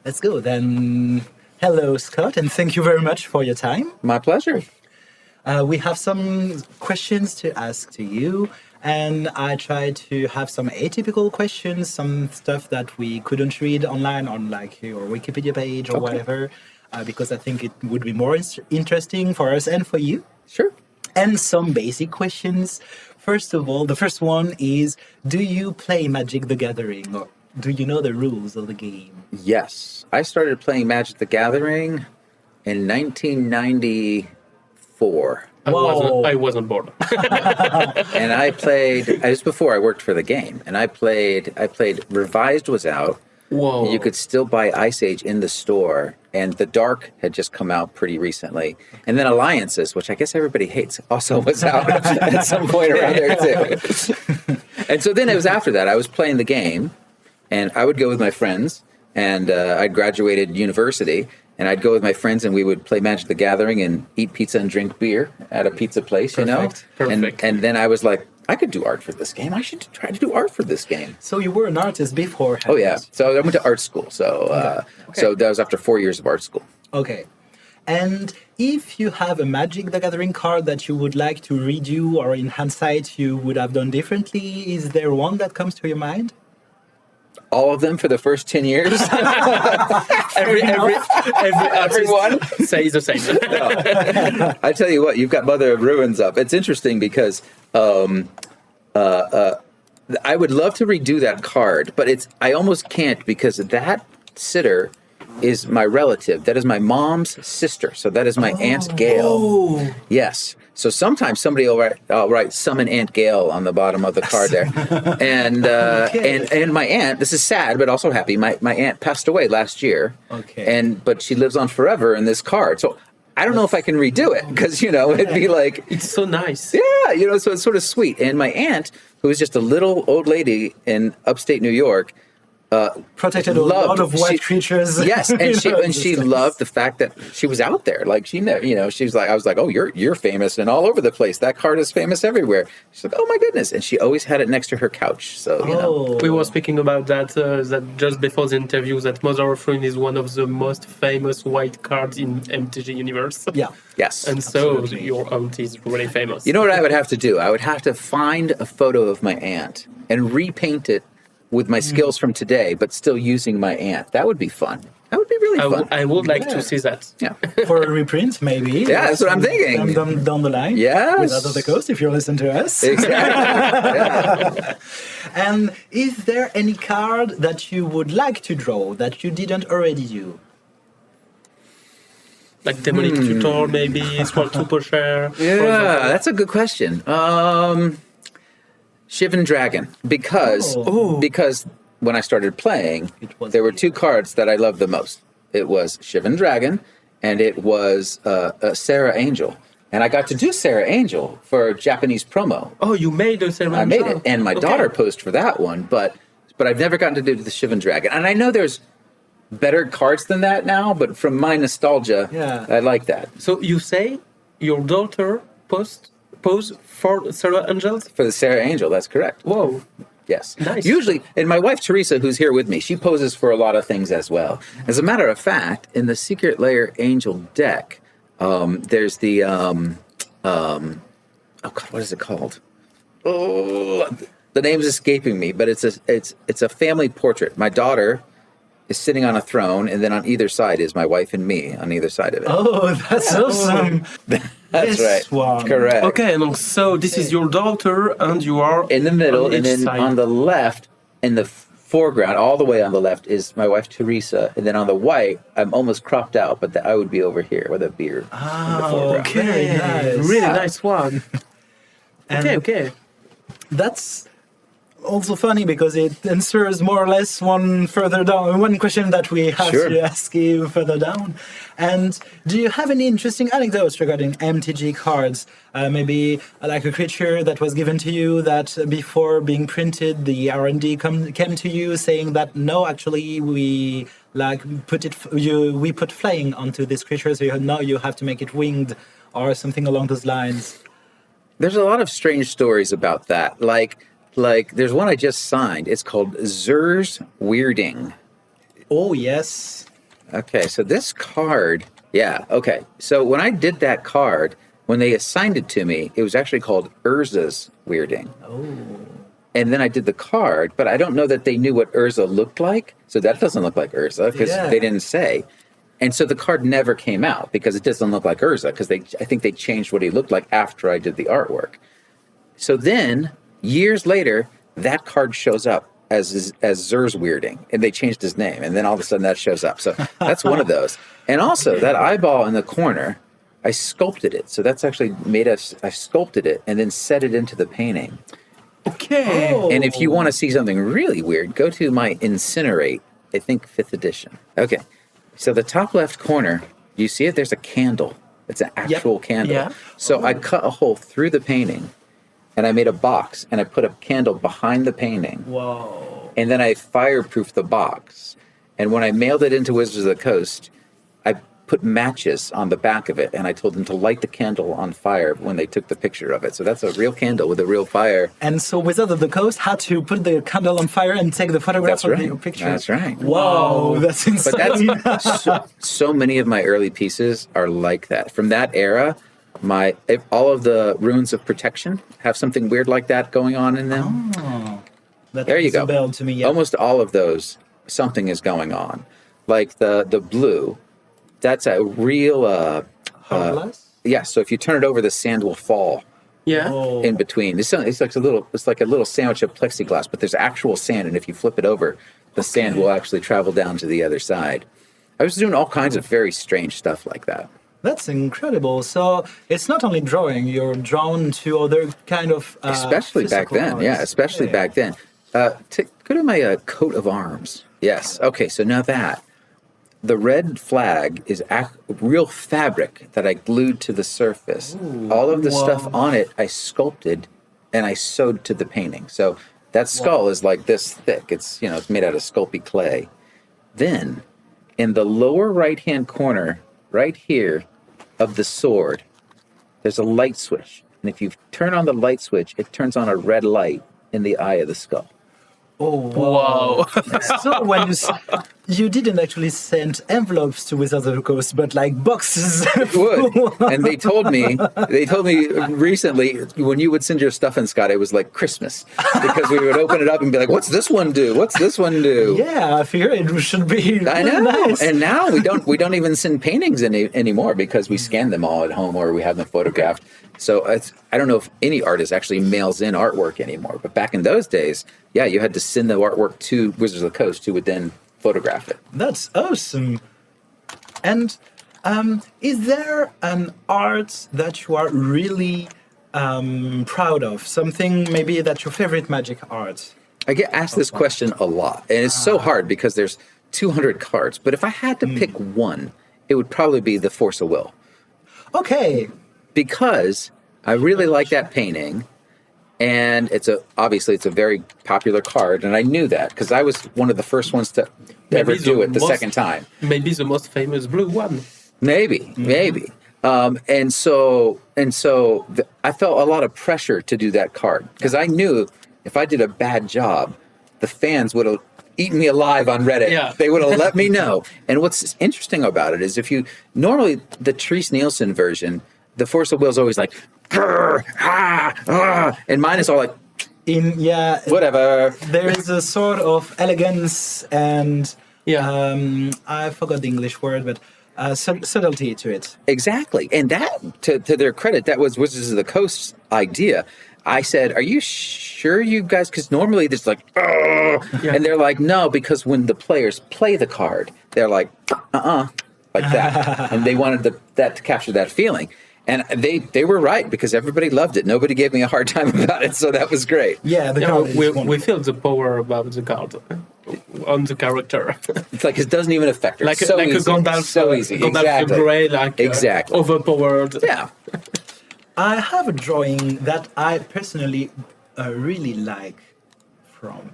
Let's go then. Hello, Scott, and thank you very much for your time. My pleasure. We have some questions to ask to you, and I tried to have some atypical questions, some stuff that we couldn't read online on like your Wikipedia page or whatever, because I think it would be more interesting for us and for you. Sure. And some basic questions. First of all, the first one is, do you play Magic the Gathering, or do you know the rules of the game? Yes. I started playing Magic the Gathering in 1994. I wasn't born. And I played, just before I worked for the game, and I played Revised was out. Whoa. You could still buy Ice Age in the store, and The Dark had just come out pretty recently. And then Alliances, which I guess everybody hates, also was out at some point around there too. And so then it was after that, I was playing the game, and I would go with my friends, and I'd graduated university, and I'd go with my friends, and we would play Magic the Gathering and eat pizza and drink beer at a pizza place, Perfect. And then I was like, I could do art for this game. I should try to do art for this game. So you were an artist before? Oh, yeah. So I went to art school. So so that was after 4 years of art school. Okay. And if you have a Magic the Gathering card that you would like to redo, or in hindsight you would have done differently, is there one that comes to your mind? All of them for the first 10 years? Everyone says the same. I tell you what, you've got Mother of Ruins up. It's interesting because I would love to redo that card, but I almost can't because that sitter is my relative. That is my mom's sister. So that is my Aunt Gail. Oh. Yes. So sometimes somebody will write summon Aunt Gail on the bottom of the card there. And and my aunt, this is sad but also happy, my aunt passed away last year. Okay. But she lives on forever in this card. So I don't know if I can redo it because, it'd be like... It's so nice. Yeah, so it's sort of sweet. And my aunt, who is just a little old lady in upstate New York, protected a lot of white creatures. Yes, and she loved the fact that she was out there. Like she was like, I was like, oh, you're famous and all over the place. That card is famous everywhere. She's like, oh my goodness, and she always had it next to her couch. So we were speaking about that just before the interview. That Mother of Ruin is one of the most famous white cards in MTG universe. Yeah. Yes. And so your aunt is really famous. You know what I would have to do? I would have to find a photo of my aunt and repaint it with my skills from today, but still using my aunt. That would be fun. That would be really fun. I would like to see that. Yeah. For a reprint, maybe. Yeah, that's what I'm thinking. Down the line. Yes. With Out of the Coast, if you listen to us. Exactly. And is there any card that you would like to draw that you didn't already do? Like Demonic Tutor, maybe, Sword to Pusher. Yeah, that's a good question. Shivan Dragon, because when I started playing, there were two cards that I loved the most. It was Shivan Dragon, and it was Sarah Angel. And I got to do Sarah Angel for a Japanese promo. Oh, you made a Sarah Angel? I made it, and my daughter posed for that one, but I've never gotten to do the Shivan Dragon. And I know there's better cards than that now, but from my nostalgia, I like that. So you say your daughter pose for Sarah Angels? For the Sarah Angel, that's correct. Whoa. Yes. Nice. Usually, and my wife Teresa, who's here with me, she poses for a lot of things as well. As a matter of fact, in the Secret Lair Angel deck, there's the what is it called? Oh, the name's escaping me, but it's a family portrait. My daughter is sitting on a throne, and then on either side is my wife and me on either side of it. Oh, that's awesome. That's right. One. Correct. Okay, and so this is your daughter, and you are in the middle, and then side. On the left, in the foreground, all the way on the left, is my wife Teresa, and then on the right, I'm almost cropped out, but I would be over here with a beard. In the foreground. Okay, nice. Really nice one. Okay. That's also funny because it answers more or less one question that we have to ask you further down. And do you have any interesting anecdotes regarding MTG cards? Maybe like a creature that was given to you that before being printed, the R&D came to you saying that no, actually we put flying onto this creature, so now you have to make it winged or something along those lines. There's a lot of strange stories about that. Like there's one I just signed. It's called Zur's Weirding. Oh, yes. Okay, so this card, yeah, okay. So when I did that card, when they assigned it to me, it was actually called Urza's Weirding. Oh. And then I did the card, but I don't know that they knew what Urza looked like. So that doesn't look like Urza because they didn't say. And so the card never came out because it doesn't look like Urza because I think they changed what he looked like after I did the artwork. So then, years later, that card shows up as Zur's Weirding, and they changed his name, and then all of a sudden that shows up. So that's one of those. And also, that eyeball in the corner, I sculpted it. So that's actually I sculpted it and then set it into the painting. Okay. Oh. And if you want to see something really weird, go to my Incinerate, I think 5th edition. Okay. So the top left corner, you see it? There's a candle. It's an actual candle. Yeah. So I cut a hole through the painting, and I made a box, and I put a candle behind the painting. Whoa. And then I fireproofed the box. And when I mailed it into Wizards of the Coast, I put matches on the back of it, and I told them to light the candle on fire when they took the picture of it. So that's a real candle with a real fire. And so Wizard of the Coast had to put the candle on fire and take the photograph That's of right. the picture. That's right. Wow, that's insane. But that's so many of my early pieces are like that. From that era, all of the runes of protection have something weird like that going on in them. Oh, that There you rings a go. bell to me, yeah. Almost all of those, something is going on. Like the blue, that's a real Hourglass? yeah. So if you turn it over, the sand will fall Yeah. Oh. in between. It's like a little sandwich of plexiglass, but there's actual sand, and if you flip it over, the sand will actually travel down to the other side. I was doing all kinds of very strange stuff like that. That's incredible. So it's not only drawing, you're drawn to other kind of Especially back physical then, yeah. arts. Especially back then. Go to my coat of arms. Yes. Okay. So now the red flag is real fabric that I glued to the surface. All of the stuff on it I sculpted and I sewed to the painting. So that skull is like this thick. It's it's made out of Sculpey clay. Then, in the lower right-hand corner, right here, of the sword, there's a light switch. And if you turn on the light switch, it turns on a red light in the eye of the skull. Oh, Wow. So when you didn't actually send envelopes to Wizards of the Coast, but like boxes. Would. And they told me recently, when you would send your stuff in, Scott, it was like Christmas because we would open it up and be like, "What's this one do? What's this one do?" Yeah, I figure it should be really I know. nice. And now we don't even send paintings anymore because we scan them all at home or we have them photographed. So I don't know if any artist actually mails in artwork anymore. But back in those days, yeah, you had to send the artwork to Wizards of the Coast, who would then photograph it. That's awesome. And is there an art that you are really proud of? Something maybe that's your favorite Magic art? I get asked this question a lot, and it's so hard because there's 200 cards. But if I had to pick one, it would probably be the Force of Will. Okay. Because I really like that painting, and obviously it's a very popular card, and I knew that because I was one of the first ones to ever do it the second time. Maybe the most famous blue one. Maybe. And so I felt a lot of pressure to do that card because I knew if I did a bad job, the fans would have eaten me alive on Reddit. Yeah. They would have let me know. And what's interesting about it is normally the Therese Nielsen version, the Force of Will is always like, and mine is all like, whatever. There is a sort of elegance and I forgot the English word, but subtlety to it. Exactly. And that, to their credit, that was Wizards of the Coast's idea. I said, "Are you sure, you guys?" Because normally there's like, and they're like, "No," because when the players play the card, they're like, like that, and they wanted that to capture that feeling. And they were right because everybody loved it. Nobody gave me a hard time about it, so that was great. Yeah, we feel the power about the card on the character. It's like it doesn't even affect her. like so a easy. Gandalf, So easy. Gandalf Exactly. Grey, like Exactly. overpowered. Yeah. I have a drawing that I personally really like from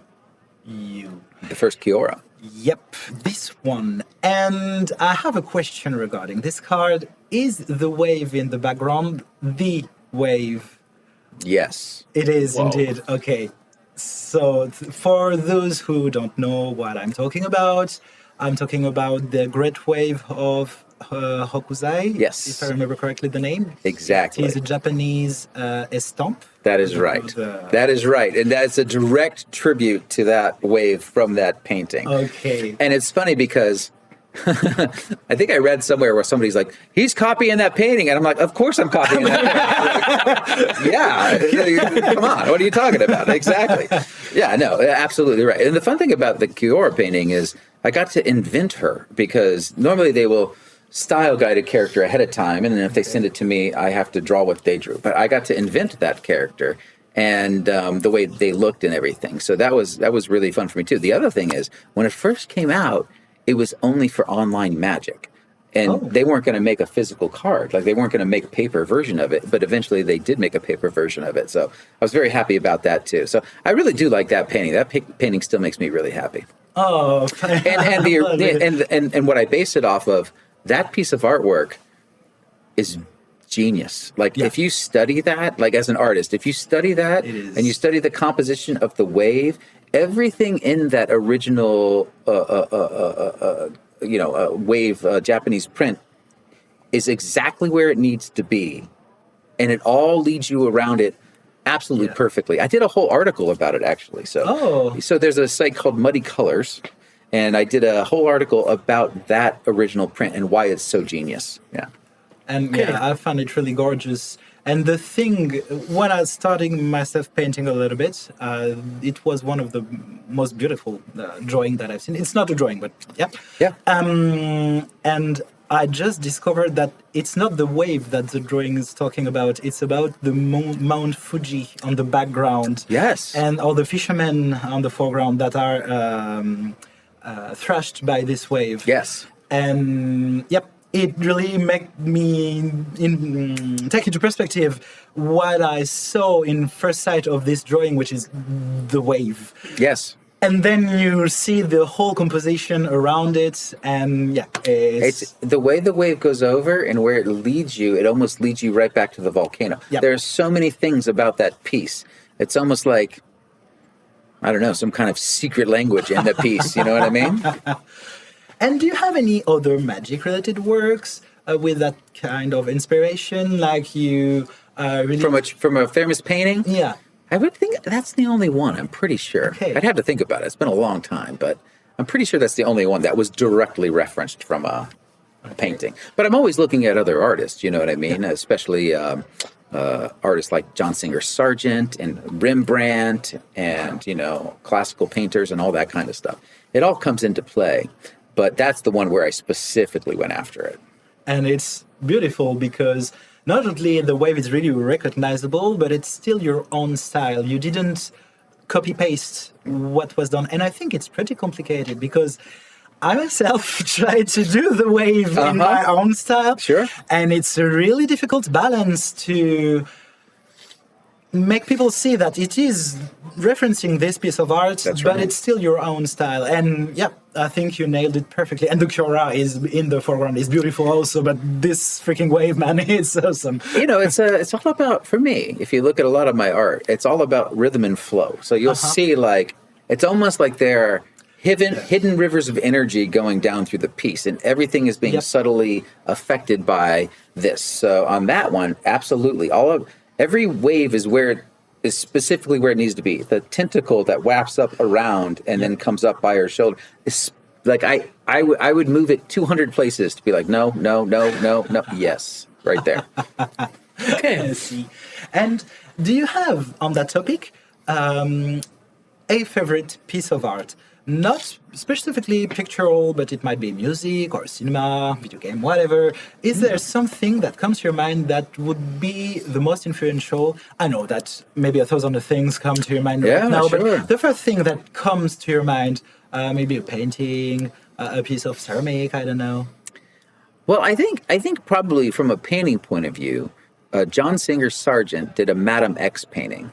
you. The first Kiora. Yep, this one. And I have a question regarding this card. Is the wave in the background the wave? Yes. It is Wow. indeed. Okay. So for those who don't know what I'm talking about, I'm talking about the Great Wave of Hokusai. Yes. If I remember correctly the name. Exactly. It is a Japanese estampe. That is right. That is right. And that's a direct tribute to that wave from that painting. Okay. And it's funny because I think I read somewhere where somebody's like, he's copying that painting. And I'm like, of course I'm copying that painting. Yeah. Come on. What are you talking about? Exactly. Yeah, no, absolutely right. And the fun thing about the Kiora painting is I got to invent her because normally they will style guide a character ahead of time, and then if they send it to me, I have to draw what they drew. But I got to invent that character and the way they looked and everything. So that was really fun for me too. The other thing is when it first came out, it was only for online Magic, and they weren't going to make a physical card. Like they weren't going to make a paper version of it. But eventually, they did make a paper version of it. So I was very happy about that too. So I really do like that painting. That painting still makes me really happy. Oh, and what I base it off of. That piece of artwork is genius. Like if you study that, like as an artist, if you study that and you study the composition of the wave, everything in that original, wave Japanese print is exactly where it needs to be, and it all leads you around it absolutely perfectly. I did a whole article about it actually. So there's a site called Muddy Colors. And I did a whole article about that original print and why it's so genius. Yeah. And I found it really gorgeous. And the thing, when I was starting myself painting a little bit, it was one of the most beautiful drawing that I've seen. It's not a drawing, but yeah. Yeah. And I just discovered that it's not the wave that the drawing is talking about. It's about the Mount Fuji on the background. Yes. And all the fishermen on the foreground that are thrashed by this wave. Yes. And it really made me take into perspective what I saw in first sight of this drawing, which is the wave. Yes. And then you see the whole composition around it, and it's the way the wave goes over and where it leads you. It almost leads you right back to the volcano. Yep. There are so many things about that piece. It's almost like, I don't know, some kind of secret language in the piece. You know what I mean? And do you have any other magic-related works with that kind of inspiration, like you really from a famous painting? Yeah. I would think that's the only one. I'm pretty sure. Okay. I'd have to think about it. It's been a long time, but I'm pretty sure that's the only one that was directly referenced from a painting. But I'm always looking at other artists. You know what I mean? Yeah. Especially artists like John Singer Sargent and Rembrandt and, classical painters and all that kind of stuff. It all comes into play, but that's the one where I specifically went after it. And it's beautiful because not only the wave is really recognizable, but it's still your own style. You didn't copy-paste what was done. And I think it's pretty complicated because I myself tried to do the wave in my own style. Sure. And it's a really difficult balance to make people see that it is referencing this piece of art, but it's still your own style. And I think you nailed it perfectly. And the Kiora is in the foreground is beautiful also, but this freaking wave, man, it's awesome. It's all about, for me, if you look at a lot of my art, it's all about rhythm and flow. So you'll see it's almost like there are hidden rivers of energy going down through the piece, and everything is being subtly affected by this. So on that one, absolutely. Every wave is specifically where it needs to be. The tentacle that wraps up around and then comes up by her shoulder. It's like I would move it 200 places to be like, no. Yes, right there. Okay. I see. And do you have, on that topic, a favorite piece of art? Not specifically pictorial, but it might be music or cinema, video game, whatever. Is there something that comes to your mind that would be the most influential? I know that maybe 1,000 things come to your mind right now, but the first thing that comes to your mind, maybe a painting, a piece of ceramic, I don't know. Well, I think probably from a painting point of view, John Singer Sargent did a Madame X painting.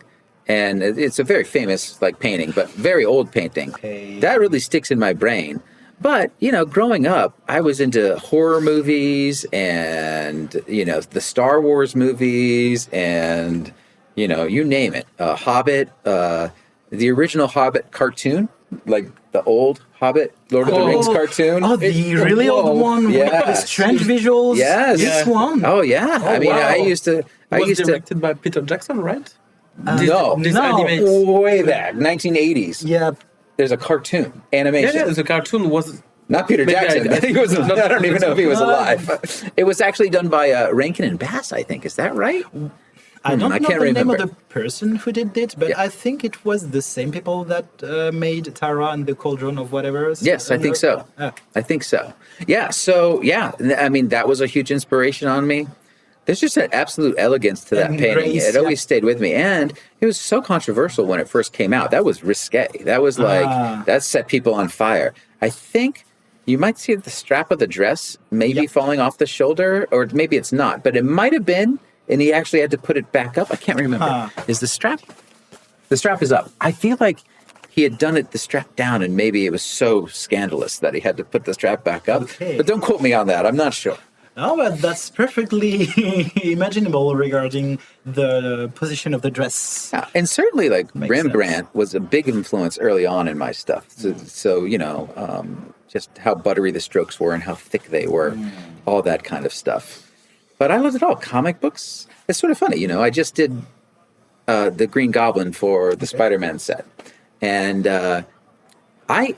And it's a very famous painting, but very old painting. Okay. That really sticks in my brain. But, growing up, I was into horror movies and, the Star Wars movies and, you name it. Hobbit, the original Hobbit cartoon like the old Hobbit, Lord of the Rings cartoon. Oh, the really old one with the strange visuals. Yes. This one. Oh yeah. I mean, wow. I used to. It was directed by Peter Jackson, right? No, way back, 1980s. Yeah. There's a cartoon animation. Yeah, the cartoon was Not Peter Jackson. I think it was. I don't even know if he was alive. It was actually done by Rankin and Bass. I think. Is that right? I don't know can't the name remember. of the person who did it, but I think it was the same people that made Tara and the Cauldron of whatever. Yes, I think so. I think so. Yeah. So yeah, I mean that was a huge inspiration on me. There's just an absolute elegance to that And painting. grace, It always stayed with me, and it was so controversial when it first came out. That was risque. That was like that set people on fire. I think you might see the strap of the dress maybe falling off the shoulder, or maybe it's not, but it might have been. And he actually had to put it back up. I can't remember. Is the strap? The strap is up. I feel like he had done it the strap down, and maybe it was so scandalous that he had to put the strap back up. Okay. But don't quote me on that. I'm not sure. No, but that's perfectly imaginable regarding the position of the dress. Yeah, and certainly, like Makes Rembrandt was a big influence early on in my stuff. So you know, just how buttery the strokes were and how thick they were, all that kind of stuff. But I loved it all. Comic books. It's sort of funny, you know. I just did the Green Goblin for the Spider-Man set, and I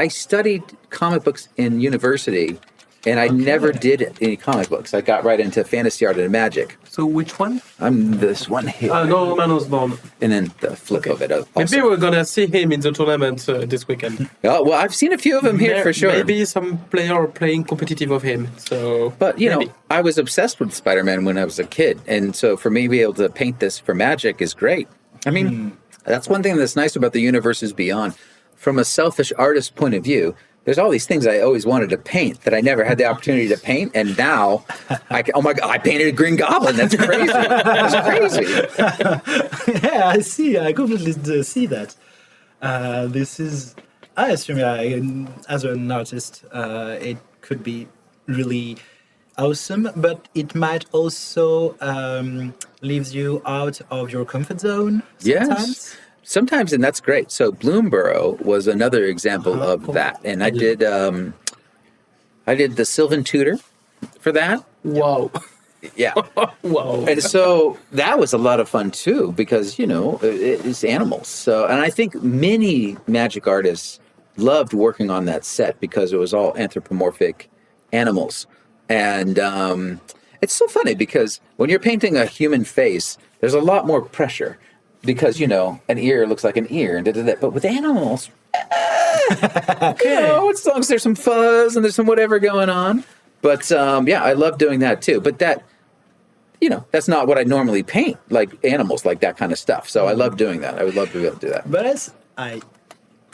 studied comic books in university, and I never did any comic books. I got right into fantasy art and magic. So which one? I'm this one here, No Man Was Born. and then the flip of it. Also. Maybe we're gonna see him in the tournament this weekend. Oh, well, I've seen a few of them here for sure. Maybe some player are playing competitive of him. So, But, you maybe. know, I was obsessed with Spider-Man when I was a kid. And so for me to be able to paint this for Magic is great. I mean, that's one thing that's nice about the Universes Beyond. From a selfish artist point of view, there's all these things I always wanted to paint that I never had the opportunity to paint. And now, oh my God, I painted a Green Goblin. That's crazy. That's crazy. Yeah, I see. I completely see that. This is, I assume, as an artist, it could be really awesome, but it might also leaves you out of your comfort zone sometimes. Yes. Sometimes, and that's great. So Bloomborough was another example of that. And I did the Sylvan Tutor for that. Wow. Yeah. Wow. And so that was a lot of fun too, because, you know, it's animals. So, and I think many magic artists loved working on that set because it was all anthropomorphic animals. And it's so funny because when you're painting a human face, there's a lot more pressure because, you know, an ear looks like an ear and da-da-da. But with animals, you know, as long as there's some fuzz and there's some whatever going on. But yeah, I love doing that too. But that, you know, that's not what I normally paint, like animals, like that kind of stuff. So I love doing that. I would love to be able to do that. But as I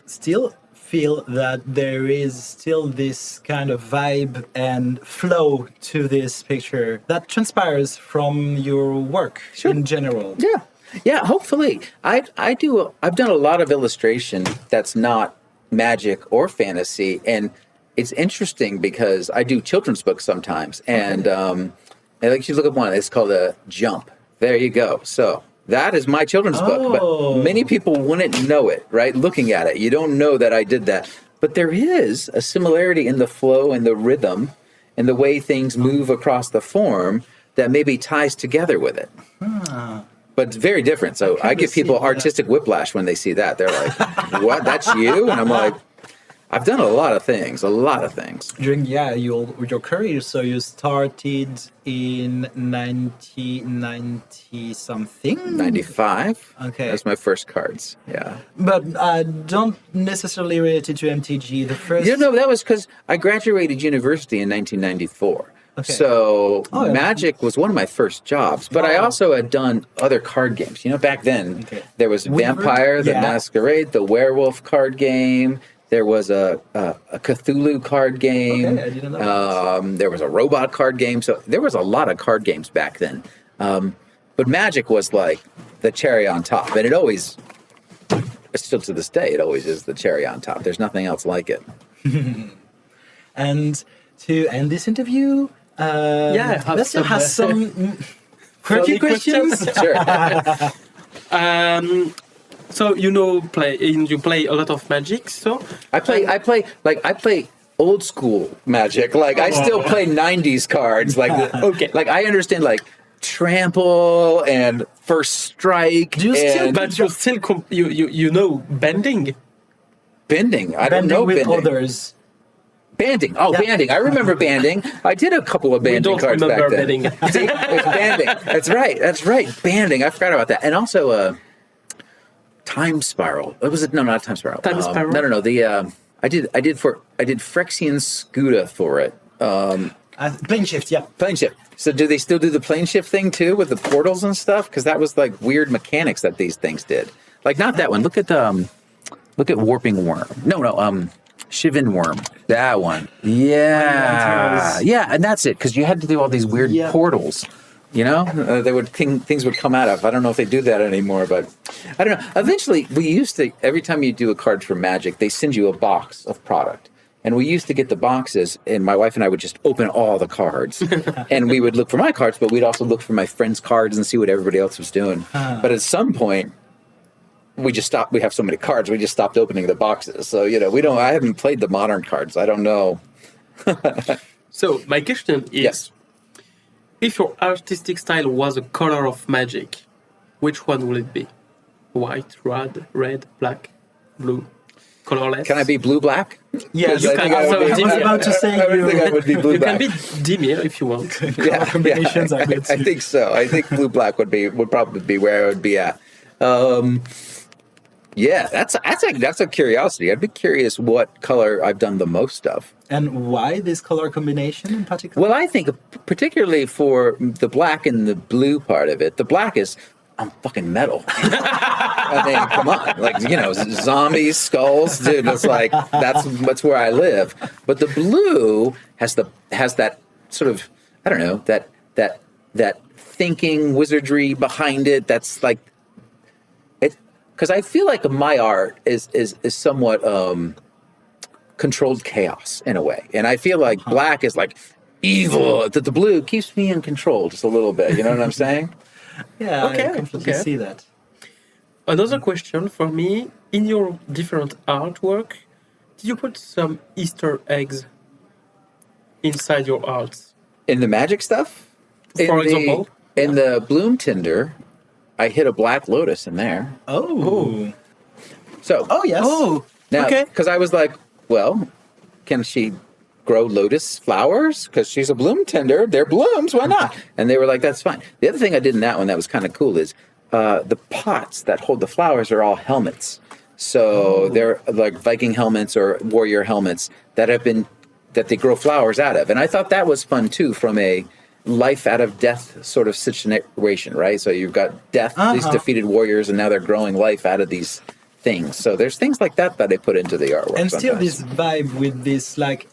still feel that there is still this kind of vibe and flow to this picture that transpires from your work in general. Yeah. Yeah, hopefully. I've done a lot of illustration that's not magic or fantasy, and it's interesting because I do children's books sometimes, and like you look at one, it's called a Jump. There you go. So that is my children's book, but many people wouldn't know it, right? Looking at it, you don't know that I did that, but there is a similarity in the flow and the rhythm and the way things move across the form that maybe ties together with it. But it's very different. So I give people artistic whiplash when they see that. They're like, what? That's you? And I'm like, I've done a lot of things. During your career, so you started in 1990 something? 95. Okay. That's my first cards. Yeah. But don't necessarily relate it to MTG. The first. You know, that was because I graduated university in 1994. Okay. So Magic was one of my first jobs, but I also had done other card games. You know, back then there was Vampire, the Masquerade, the Werewolf card game. There was a Cthulhu card game. Okay, I didn't know there was a robot card game. So there was a lot of card games back then. But Magic was like the cherry on top. And it always, still to this day, it always is the cherry on top. There's nothing else like it. And to end this interview, let's have some quirky questions. Sure. So you play a lot of Magic. So I play old school Magic. Like I still play '90s cards. Like Okay. like I understand like Trample and First Strike. Do you still? and but you still you know bending. Bending? I don't Bending know with bending. others. Banding. Oh, Yeah. banding. I remember banding. I did a couple of We banding don't cards remember back then. banding. See, it's banding. That's right. That's right. Banding. I forgot about that. And also Time Spiral. What was it? No, not Time Spiral. Time Spiral? No. The I did Phyrexian Scuda for it. Plane shift, yeah. Plane shift. So do they still do the plane shift thing too with the portals and stuff? Because that was like weird mechanics that these things did. Like not that one. Look at Warping Worm. No. Shivin Worm. That one. Yeah. Yeah, and that's it. Because you had to do all these weird portals. You know, things would come out of. I don't know if they do that anymore, but I don't know. Eventually, we used to, every time you do a card for Magic, they send you a box of product. And we used to get the boxes, and my wife and I would just open all the cards. And we would look for my cards, but we'd also look for my friends' cards and see what everybody else was doing. But at some point, we just stopped. We have so many cards, we just stopped opening the boxes. So, I haven't played the modern cards. I don't know. So my question is, Yes. if your artistic style was a color of Magic, which one would it be? White, red, black, blue, colorless? Can I be blue-black? Yes, You can also I was about to say I would think I would be You blue-black. can be Dimir if you want. color combinations are good I too. think so. I think blue-black would probably be where I would be at. Yeah, that's a curiosity. I'd be curious what color I've done the most of. And why this color combination in particular? Well, I think particularly for the black and the blue part of it, the black is I'm fucking metal. I mean, come on, like zombies, skulls, dude. It's like that's where I live. But the blue has that sort of I don't know that thinking wizardry behind it. That's like it because I feel like my art is somewhat controlled chaos in a way, and I feel like black is like evil. That the blue keeps me in control just a little bit. You know what I'm saying? Yeah, Okay, I completely okay. see that. Another question for me, in your different artwork, did you put some Easter eggs inside your arts? In the Magic stuff? For example? In the Bloom Tinder, I hit a Black Lotus in there. Oh. So, Oh, yes. Oh, now, okay. because I was like, well, can she grow lotus flowers? Because she's a Bloom Tinder. They're blooms. Why not? And they were like, that's fine. The other thing I did in that one that was kind of cool is the pots that hold the flowers are all helmets. So they're like Viking helmets or warrior helmets that they grow flowers out of. And I thought that was fun too from a life out of death sort of situation, right? So you've got death, these defeated warriors, and now they're growing life out of these things. So there's things like that I put into the artwork. And still sometimes. this vibe with this like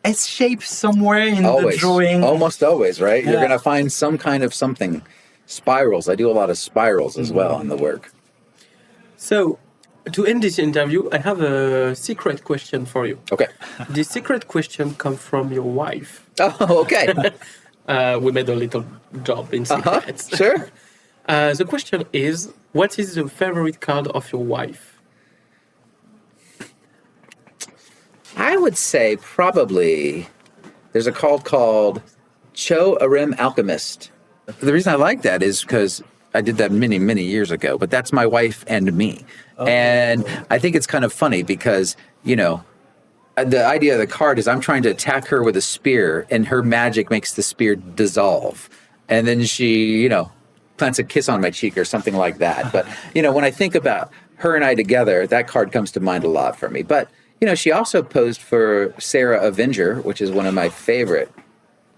S shape somewhere in Always, the drawing. almost always, right? You're Yeah. going to find some kind of something. Spirals. I do a lot of spirals as well in the work. So, to end this interview, I have a secret question for you. Okay. The secret question comes from your wife. Oh, okay. We made a little job in secrets. Sure. The question is, what is the favorite card of your wife? I would say probably there's a card called Cho Arim Alchemist. The reason I like that is because I did that many, many years ago, but that's my wife and me. Oh. And I think it's kind of funny because, the idea of the card is I'm trying to attack her with a spear and her magic makes the spear dissolve. And then she, plants a kiss on my cheek or something like that. But, when I think about her and I together, that card comes to mind a lot for me. But, she also posed for Sarah Avenger, which is one of my favorite.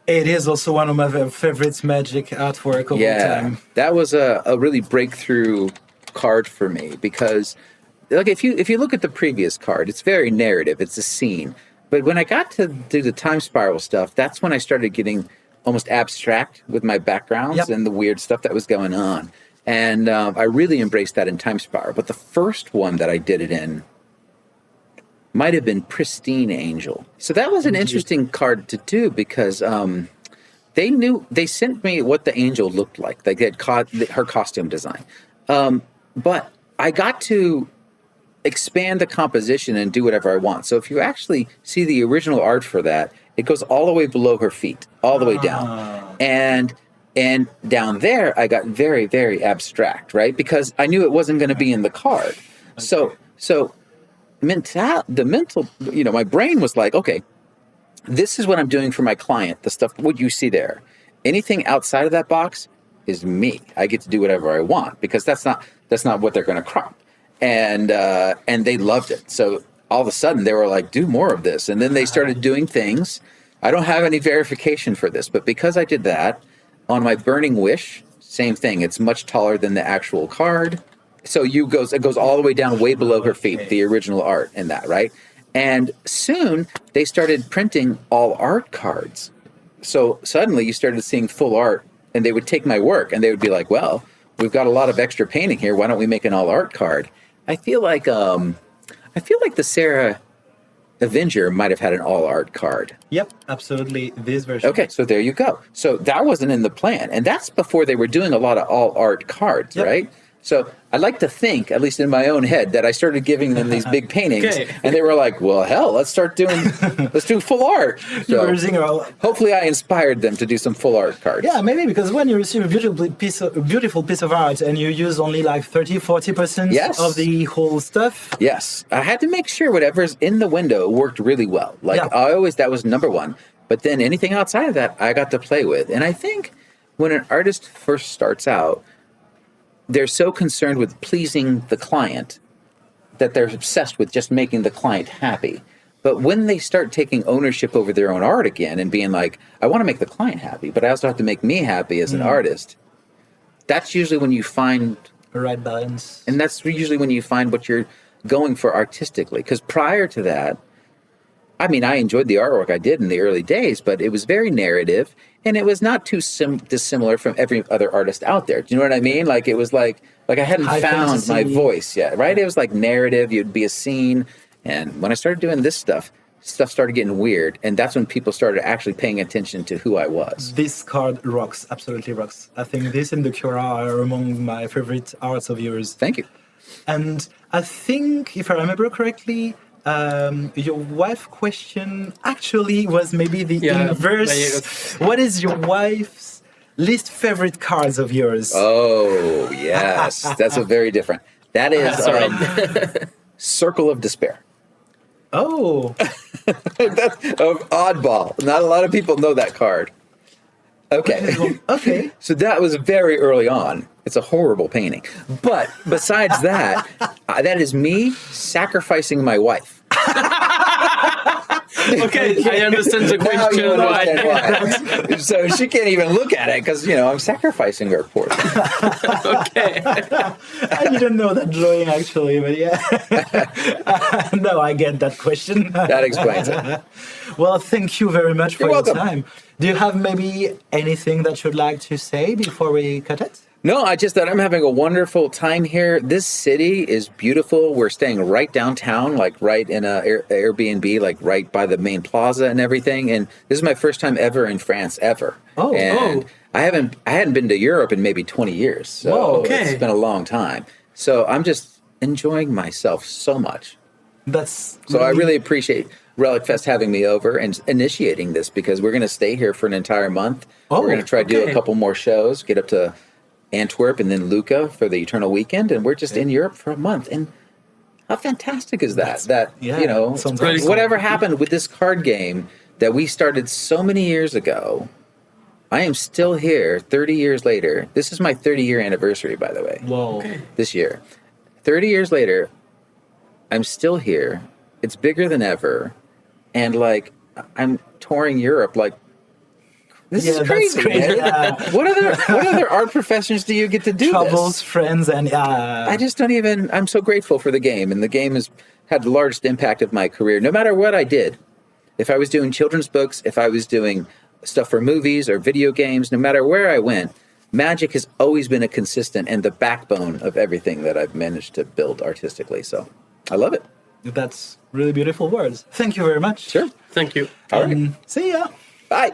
It is also one of my favorite Magic artwork of all time. That was a really breakthrough card for me because, like, if you look at the previous card, it's very narrative. It's a scene. But when I got to do the time spiral stuff, that's when I started getting almost abstract with my backgrounds and the weird stuff that was going on. And I really embraced that in time spiral. But the first one that I did it in might have been Pristine Angel. So that was an interesting card to do because they sent me what the angel looked like. They had her costume design. But I got to expand the composition and do whatever I want. So if you actually see the original art for that, it goes all the way below her feet, all the way down. And down there, I got very, very abstract, right? Because I knew it wasn't going to be in the card. Okay. So the mental, my brain was like, okay, this is what I'm doing for my client. The stuff, what you see there, anything outside of that box is me. I get to do whatever I want because that's not what they're going to crop. And they loved it. So all of a sudden they were like, do more of this. And then they started doing things. I don't have any verification for this, but because I did that on my Burning Wish, same thing. It's much taller than the actual card. So it goes all the way down way below her feet, the original art in that, right? And soon they started printing all art cards. So suddenly you started seeing full art, and they would take my work and they would be like, well, we've got a lot of extra painting here. Why don't we make an all art card? I feel like the Sarah Avenger might have had an all art card. Yep, absolutely. This version. Okay, so there you go. So that wasn't in the plan, and that's before they were doing a lot of all art cards, right? So I'd like to think, at least in my own head, that I started giving them these big paintings, and they were like, "Well, hell, let's do full art." So hopefully, I inspired them to do some full art cards. Yeah, maybe because when you receive a beautiful piece of art and you use only like 30-40% of the whole stuff. Yes, I had to make sure whatever's in the window worked really well. That was number one. But then anything outside of that, I got to play with. And I think when an artist first starts out, they're so concerned with pleasing the client that they're obsessed with just making the client happy. But when they start taking ownership over their own art again and being like, I want to make the client happy, but I also have to make me happy as an artist, that's usually when you find the right balance. And that's usually when you find what you're going for artistically. Because prior to that, I mean, I enjoyed the artwork I did in the early days, but it was very narrative, and it was not too dissimilar from every other artist out there. Do you know what I mean? Like, it was like I hadn't found my voice yet, right? It was like narrative, you'd be a scene, and when I started doing this stuff started getting weird, and that's when people started actually paying attention to who I was. This card rocks, absolutely rocks. I think this and the Cura are among my favorite arts of yours. Thank you. And I think, if I remember correctly, your wife question actually was maybe the inverse. What is your wife's least favorite cards of yours? Oh, yes. That's a very different. That is Circle of Despair. Oh. That's oddball. Not a lot of people know that card. Okay. Okay. So that was very early on. It's a horrible painting. But besides that, that is me sacrificing my wife. Okay, I understand the question. Why. So she can't even look at it because, I'm sacrificing her poor thing. Okay. I didn't know that drawing actually, but yeah. No, I get that question. That explains it. Well, thank you very much for your time. Do you have maybe anything that you'd like to say before we cut it? No, I just thought I'm having a wonderful time here. This city is beautiful. We're staying right downtown, like right in a Airbnb, like right by the main plaza and everything. And this is my first time ever in France, ever. I hadn't been to Europe in maybe 20 years. So it's been a long time. So I'm just enjoying myself so much. I really appreciate Relic Fest having me over and initiating this, because we're going to stay here for an entire month. We're going to try to do a couple more shows, get up to Antwerp and then Lucca for the Eternal Weekend, and we're just in Europe for a month. And how fantastic is that? Whatever happened with this card game that we started so many years ago, I am still here 30 years later. This is my 30-year anniversary, by the way. Whoa. This year. 30 years later, I'm still here. It's bigger than ever. And I'm touring Europe this is crazy. What other art professions do you get to do Troubles, friends, and I just don't even. I'm so grateful for the game, and the game has had the largest impact of my career. No matter what I did, if I was doing children's books, if I was doing stuff for movies or video games, no matter where I went, Magic has always been a consistent and the backbone of everything that I've managed to build artistically. So I love it. That's really beautiful words. Thank you very much. Sure. Thank you. All right. See ya. Bye.